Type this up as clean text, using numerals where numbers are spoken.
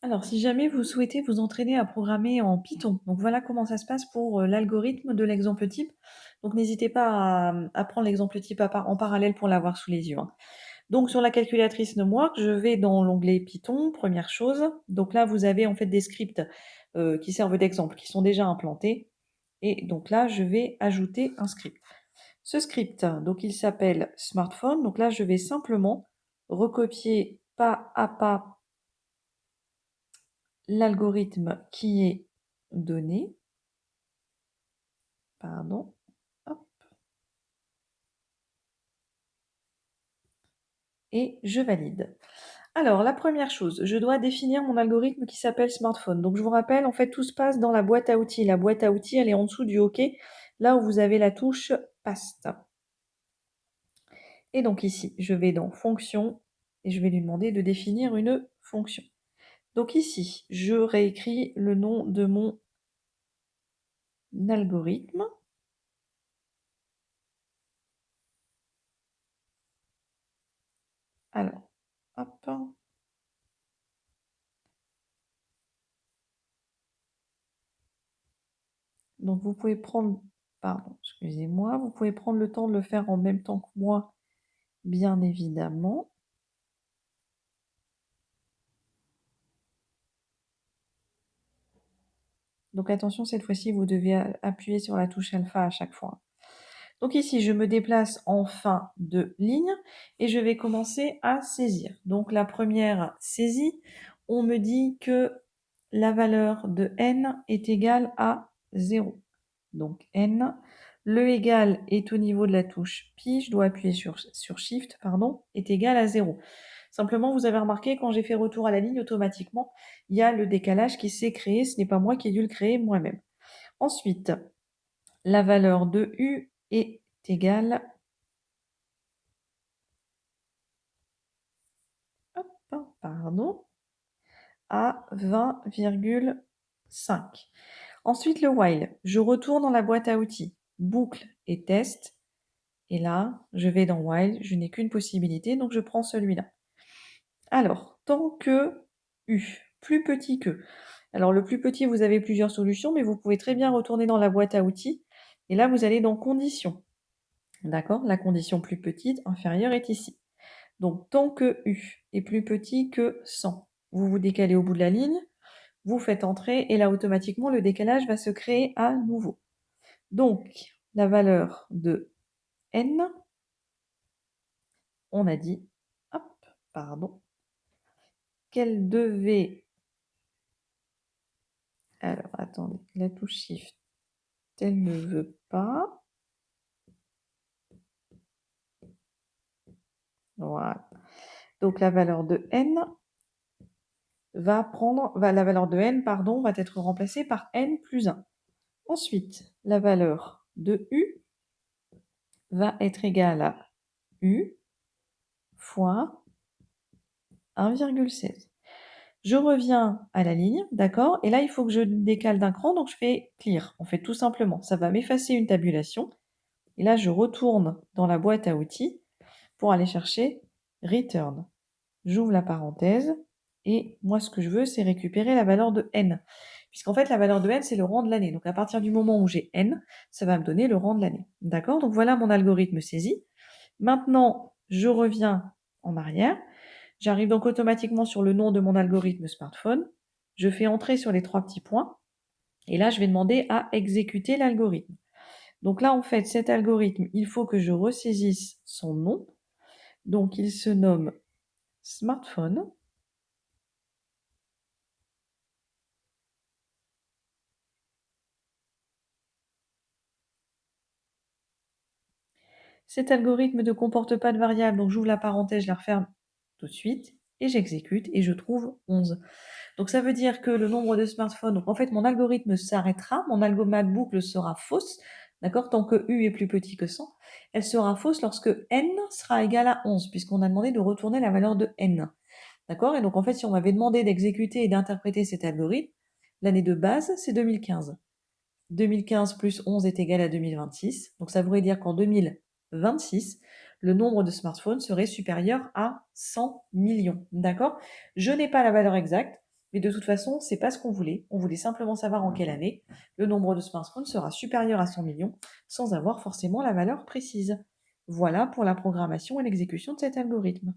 Alors, si jamais vous souhaitez vous entraîner à programmer en Python, donc voilà comment ça se passe pour l'algorithme de l'exemple type. Donc, n'hésitez pas à prendre l'exemple type en parallèle pour l'avoir sous les yeux, hein. Donc, sur la calculatrice Numwork, je vais dans l'onglet Python, première chose. Donc là, vous avez en fait des scripts qui servent d'exemple, qui sont déjà implantés. Et donc là, je vais ajouter un script. Ce script, donc il s'appelle smartphone. Donc là, je vais simplement recopier pas à pas l'algorithme qui est donné. Pardon. Hop. Et je valide. Alors, la première chose, je dois définir mon algorithme qui s'appelle smartphone. Donc, je vous rappelle, en fait, tout se passe dans la boîte à outils. La boîte à outils, elle est en dessous du OK, là où vous avez la touche paste. Et donc ici, je vais dans fonction et je vais lui demander de définir une fonction. Donc ici, je réécris le nom de mon algorithme. Alors, hop. Donc vous pouvez prendre, pardon, excusez-moi, vous pouvez prendre le temps de le faire en même temps que moi, bien évidemment. Donc attention, cette fois-ci, vous devez appuyer sur la touche alpha à chaque fois. Donc ici, je me déplace en fin de ligne et je vais commencer à saisir. Donc la première saisie, on me dit que la valeur de n est égale à 0. Donc n, le égal est au niveau de la touche pi, je dois appuyer sur shift, pardon, est égal à 0. Simplement, vous avez remarqué, quand j'ai fait retour à la ligne, automatiquement, il y a le décalage qui s'est créé, ce n'est pas moi qui ai dû le créer moi-même. Ensuite, la valeur de u est égale à 20,5. Ensuite, le while. Je retourne dans la boîte à outils, boucle et test. Et là, je vais dans while, je n'ai qu'une possibilité, donc je prends celui-là. Alors, tant que u, plus petit que. Alors, le plus petit, vous avez plusieurs solutions, mais vous pouvez très bien retourner dans la boîte à outils. Et là, vous allez dans conditions. D'accord? La condition plus petite, inférieure, est ici. Donc, tant que u est plus petit que 100, vous vous décalez au bout de la ligne, vous faites entrer, et là, automatiquement, le décalage va se créer à nouveau. Donc, la valeur de n, on a dit, hop, pardon, qu'elle devait... Alors, attendez, la touche Shift, elle ne veut pas. Voilà. Donc, la valeur de n la valeur de n, pardon, va être remplacée par n plus 1. Ensuite, la valeur de u va être égale à u fois 1,16. Je reviens à la ligne, d'accord? Et là, il faut que je décale d'un cran, donc je fais clear. On fait tout simplement. Ça va m'effacer une tabulation. Et là, je retourne dans la boîte à outils pour aller chercher return. J'ouvre la parenthèse. Et moi, ce que je veux, c'est récupérer la valeur de n. Puisqu'en fait, la valeur de n, c'est le rang de l'année. Donc, à partir du moment où j'ai n, ça va me donner le rang de l'année. D'accord? Donc, voilà mon algorithme saisi. Maintenant, je reviens en arrière. J'arrive donc automatiquement sur le nom de mon algorithme smartphone. Je fais entrer sur les 3 petits points. Et là, je vais demander à exécuter l'algorithme. Donc là, en fait, cet algorithme, il faut que je ressaisisse son nom. Donc, il se nomme smartphone. Cet algorithme ne comporte pas de variable, donc j'ouvre la parenthèse, je la referme tout de suite, et j'exécute, et je trouve 11. Donc ça veut dire que le nombre de smartphones, donc en fait mon algorithme s'arrêtera, ma boucle sera fausse, d'accord, tant que u est plus petit que 100, elle sera fausse lorsque n sera égal à 11, puisqu'on a demandé de retourner la valeur de n. D'accord? Et donc en fait, si on m'avait demandé d'exécuter et d'interpréter cet algorithme, l'année de base, c'est 2015. 2015 plus 11 est égal à 2026. Donc ça voudrait dire qu'en 2026, le nombre de smartphones serait supérieur à 100 millions. D'accord? Je n'ai pas la valeur exacte, Mais de toute façon, c'est pas ce qu'on voulait. On voulait simplement savoir en quelle année le nombre de smartphones sera supérieur à 100 millions sans avoir forcément la valeur précise. Voilà pour la programmation et l'exécution de cet algorithme.